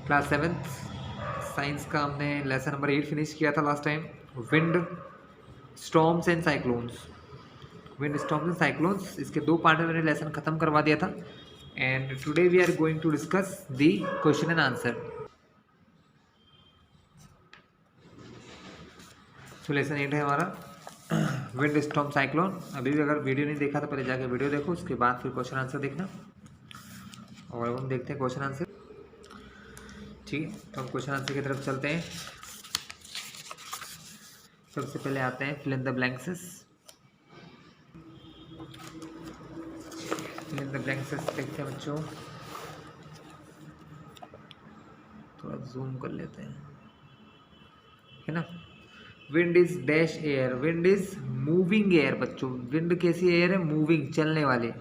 Class 7th science का हमने lesson number 8 finish किया था last time, wind storms and cyclones. Wind storms and cyclones, इसके 2 part में मैंने लेसन खत्म करवा दिया था। And today we are going to discuss the question and answer. तो लेसन 8 है हमारा विंड स्टॉर्म साइक्लोन। अभी भी अगर वीडियो नहीं देखा तो पहले जाके वीडियो देखो, उसके बाद फिर क्वेश्चन आंसर देखना। और हम देखते हैं क्वेश्चन आंसर। ठीक है, तो हम क्वेश्चन आंसर की तरफ चलते हैं। सबसे पहले आते हैं fill in the blanks. Fill in the blanks देखते हैं बच्चों, थोड़ा जूम कर लेते हैं, है ना। Wind is dash air, wind is moving air. बच्चों विंड कैसी एयर है? मूविंग, चलने वाले।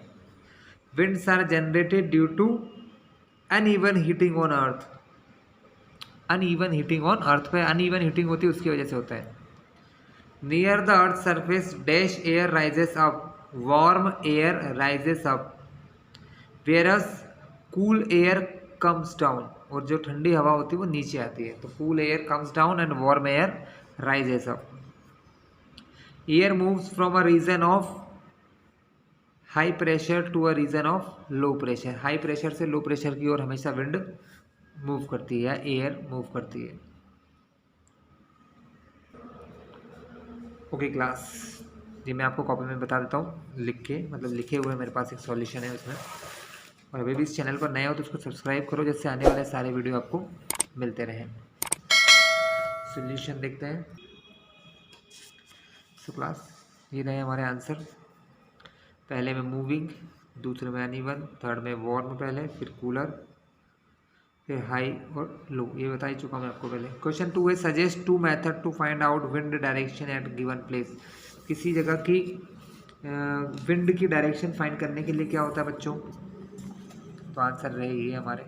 Winds are generated due to uneven heating on earth. Uneven heating on earth पे अनइवन हीटिंग होती है, उसकी वजह से होता है। Near the earth surface dash air rises up, warm air rises up, वेयरस cool air comes down. और जो ठंडी हवा होती है वो नीचे आती है। तो cool air comes down and warm air rises up. Air moves from a region of high pressure to a region of low pressure. High pressure से लो प्रेशर की ओर हमेशा विंड मूव करती है, एयर मूव करती है। Okay class, ये मैं आपको कॉपी में बता देता हूँ लिख के, मतलब लिखे हुए मेरे पास एक सॉल्यूशन है उसमें। और अभी भी इस चैनल पर नए हो तो उसको सब्सक्राइब करो, जिससे आने वाले सारे वीडियो आपको मिलते रहें। सॉल्यूशन देखते हैं। सो क्लास, ये रहे हमारे आंसर। पहले में मूविंग, दूसरे में अनइवन, थर्ड में वार्म पहले, फिर कूलर, फिर हाई और लो, ये बता ही चुका मैं आपको पहले। क्वेश्चन 2 है suggest 2 method to find out wind direction at given place. किसी जगह की विंड की डायरेक्शन फाइंड करने के लिए क्या होता है बच्चों? तो आंसर रहे ये हमारे।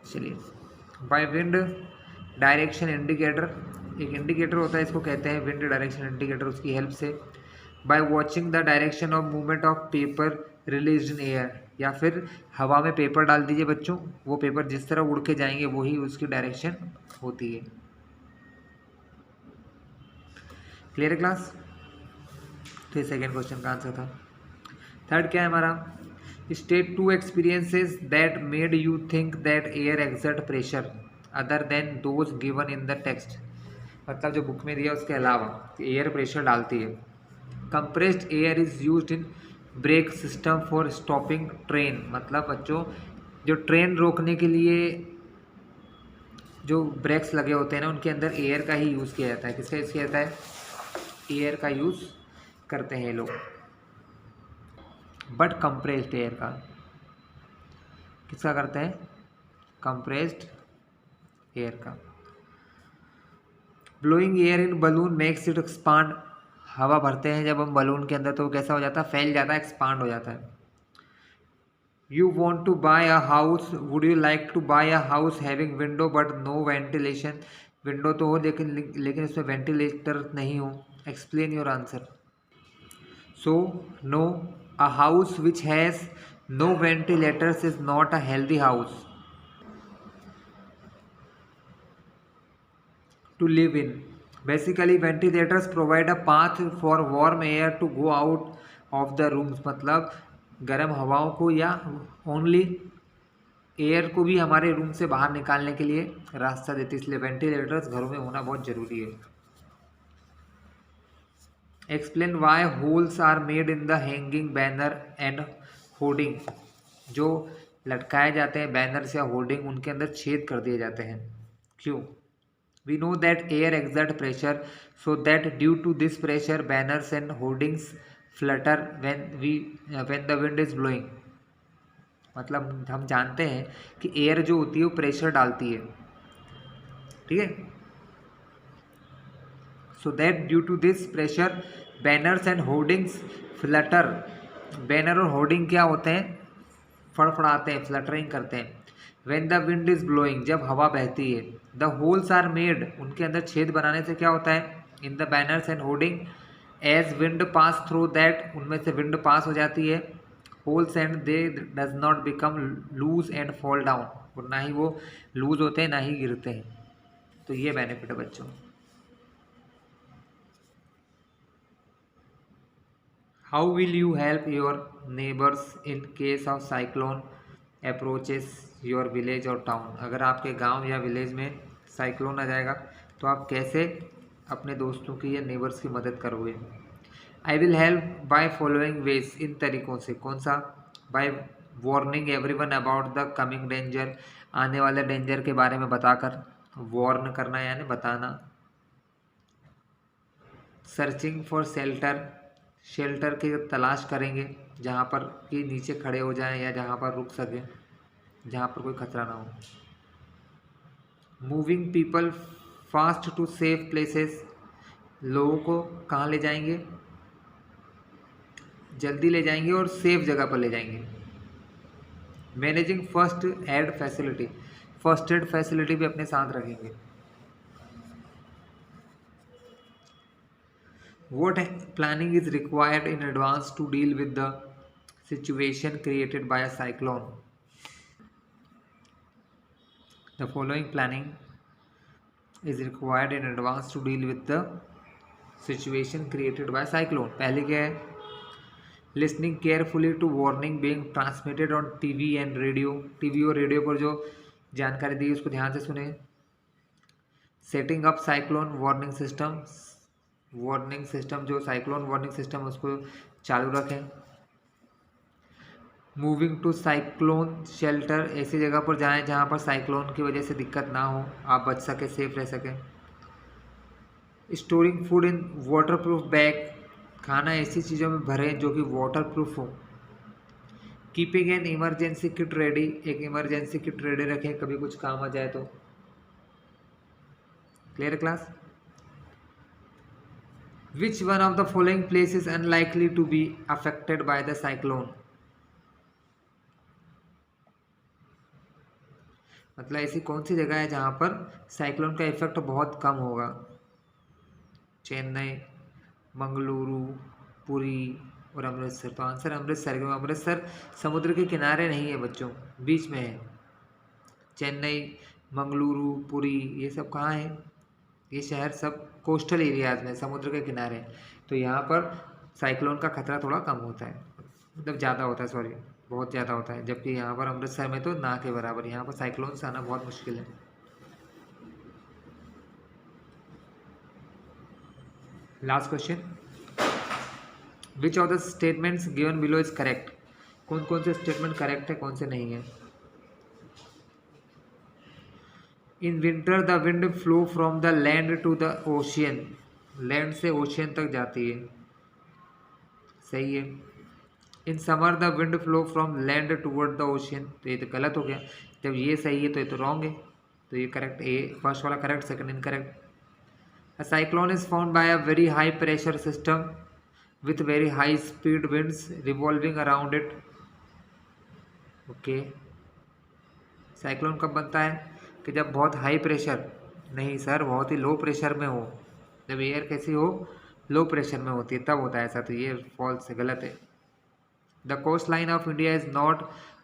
चलिए, बाय विंड डायरेक्शन इंडिकेटर, एक इंडिकेटर होता है, इसको कहते हैं विंड डायरेक्शन इंडिकेटर। उसकी हेल्प से by watching the direction of movement of paper release in air, या फिर हवा में पेपर डाल दीजिए बच्चों, वो पेपर जिस तरह उड़ के जाएंगे वही उसकी डायरेक्शन होती है। क्लियर है क्लास? तो ये सेकेंड क्वेश्चन का आंसर था। थर्ड क्या है हमारा? State 2 experiences that made you think that air exert pressure other than those given in the text. मतलब जो बुक में दिया उसके अलावा एयर प्रेशर डालती है। Compressed air is used in brake system for stopping train. मतलब बच्चों जो ट्रेन रोकने के लिए जो ब्रेक्स लगे होते हैं ना, उनके अंदर एयर का ही यूज़ किया जाता है। किसका यूज़ किया जाता है? एयर का यूज़ करते हैं लोग। बट कंप्रेस्ड एयर का किसका करते हैं? कंप्रेस्ड एयर का। Blowing air in balloon makes it expand. हवा भरते हैं जब हम बलून के अंदर तो कैसा हो जाता है? फैल जाता है, एक्सपांड हो जाता है। You want to buy a house, would you like to buy a house having window but no ventilation. Window तो हो लेकिन उसमें वेंटिलेटर नहीं हो। Explain your answer. So no, a house which has no ventilators is not a healthy house to live in. Basically ventilators provide a path for warm air to go out of the rooms। मतलब गर्म हवाओं को या only air को भी हमारे room से बाहर निकालने के लिए रास्ता देती है, इसलिए वेंटिलेटर्स घरों में होना बहुत ज़रूरी है। Explain why holes are made in the hanging banner and hoarding. जो लटकाए जाते हैं बैनर्स या होर्डिंग, उनके अंदर छेद कर दिए जाते हैं, क्यों? We know that air exert pressure, so that due to this pressure banners and hoardings flutter when the wind is blowing। मतलब हम जानते हैं कि एयर जो होती है वो प्रेशर डालती है, ठीक है। So that due to this pressure banners and hoardings flutter. Banner और होर्डिंग क्या होते हैं? फड़फड़ाते हैं, फ्लटरिंग करते हैं। When the wind is blowing, जब हवा बहती है। The holes are made, उनके अंदर छेद बनाने से क्या होता है? In the banners and hoarding, as wind pass through that, उनमें से विंड पास हो जाती है। Holes and they does not become loose and fall down, और ना ही वो लूज होते हैं ना ही गिरते हैं। तो ये बेनिफिट है बच्चों। How will you help your neighbours in case of cyclone approaches your village और टाउन? अगर आपके गांव या विलेज में साइक्लोन आ जाएगा तो आप कैसे अपने दोस्तों की या नेबर्स की मदद करोगे? I will help by following ways, इन तरीकों से। कौन सा? By warning everyone about the coming danger, आने वाले डेंजर के बारे में बताकर, वार्न करना यानी बताना। सर्चिंग फॉर शेल्टर, शेल्टर की तलाश करेंगे जहाँ पर कि नीचे खड़े हो जाएं या जहाँ पर रुक सकें, जहाँ पर कोई खतरा ना हो। Moving people fast to safe places, लोगों को कहाँ ले जाएंगे? जल्दी ले जाएंगे और सेफ जगह पर ले जाएंगे। Managing first aid facility, first aid facility भी अपने साथ रखेंगे। What planning is required in advance to deal with the situation created by a cyclone? The following planning is required in advance to deal with the situation created by cyclone. पहले क्या है? Listening carefully to warning being transmitted on TV and radio. TV और radio पर जो जानकारी दी उसको ध्यान से सुने। Setting up cyclone warning system, warning system जो साइक्लोन वार्निंग सिस्टम है उसको चालू रखें। मूविंग टू साइक्लोन शेल्टर, ऐसी जगह पर जाएं जहां पर साइक्लोन की वजह से दिक्कत ना हो, आप बच सके, सेफ रह सकें। Storing food in waterproof bag, खाना ऐसी चीज़ों में भरें जो कि वाटरप्रूफ हो। Keeping an emergency kit ready, एक इमरजेंसी किट रेडी रखें कभी कुछ काम आ जाए तो। Clear class? Which one of the following places is unlikely to be affected by the cyclone? मतलब ऐसी कौन सी जगह है जहां पर साइक्लोन का इफेक्ट बहुत कम होगा? चेन्नई, मंगलुरु, पुरी और अमृतसर। तो आंसर अमृतसर, क्योंकि अमृतसर समुद्र के किनारे नहीं है बच्चों, बीच में है। चेन्नई, मंगलुरु, पुरी ये सब कहाँ है? ये शहर सब कोस्टल एरियाज में, समुद्र के किनारे। तो यहाँ पर साइक्लोन का खतरा थोड़ा कम होता है, मतलब ज़्यादा होता है, सॉरी बहुत ज़्यादा होता है। जबकि यहाँ पर अमृतसर में तो ना के बराबर, यहाँ पर साइक्लोन्स आना बहुत मुश्किल है। Last question, which of the statements given below is correct? कौन कौन से स्टेटमेंट करेक्ट है, कौन से नहीं है? In winter the wind flow from the land to the ocean, land से ओशियन तक जाती है, सही है। In summer the wind flow from land toward the ocean, तो ये तो गलत हो गया। जब ये सही है तो ये तो रॉन्ग है, तो ये करेक्ट, ए फर्स्ट वाला correct, second incorrect. A cyclone is found by a very high pressure system with very high speed winds revolving around it. Okay, cyclone कब बनता है? कि जब बहुत हाई प्रेशर, नहीं सर, बहुत ही लो प्रेशर में हो। जब एयर कैसी हो? लो प्रेशर में होती है, तब होता है ऐसा। तो ये फॉल्स है, गलत है। The coast line of India is not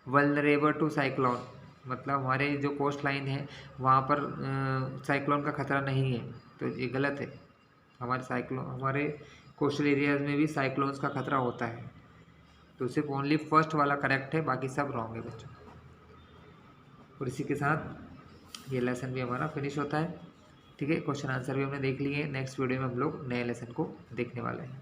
vulnerable to cyclone, मतलब हमारे जो कोस्ट लाइन है वहाँ पर साइक्लोन का खतरा नहीं है, तो ये गलत है। हमारे कोस्टल एरियाज में भी साइक्लोन्स का खतरा होता है। तो सिर्फ ओनली फर्स्ट वाला करेक्ट है, बाकी सब रॉन्ग है बच्चों। और इसी के साथ ये लेसन भी हमारा फिनिश होता है। ठीक है, क्वेश्चन आंसर भी हमने देख लिए। नेक्स्ट वीडियो में हम लोग नए लेसन को देखने वाले हैं।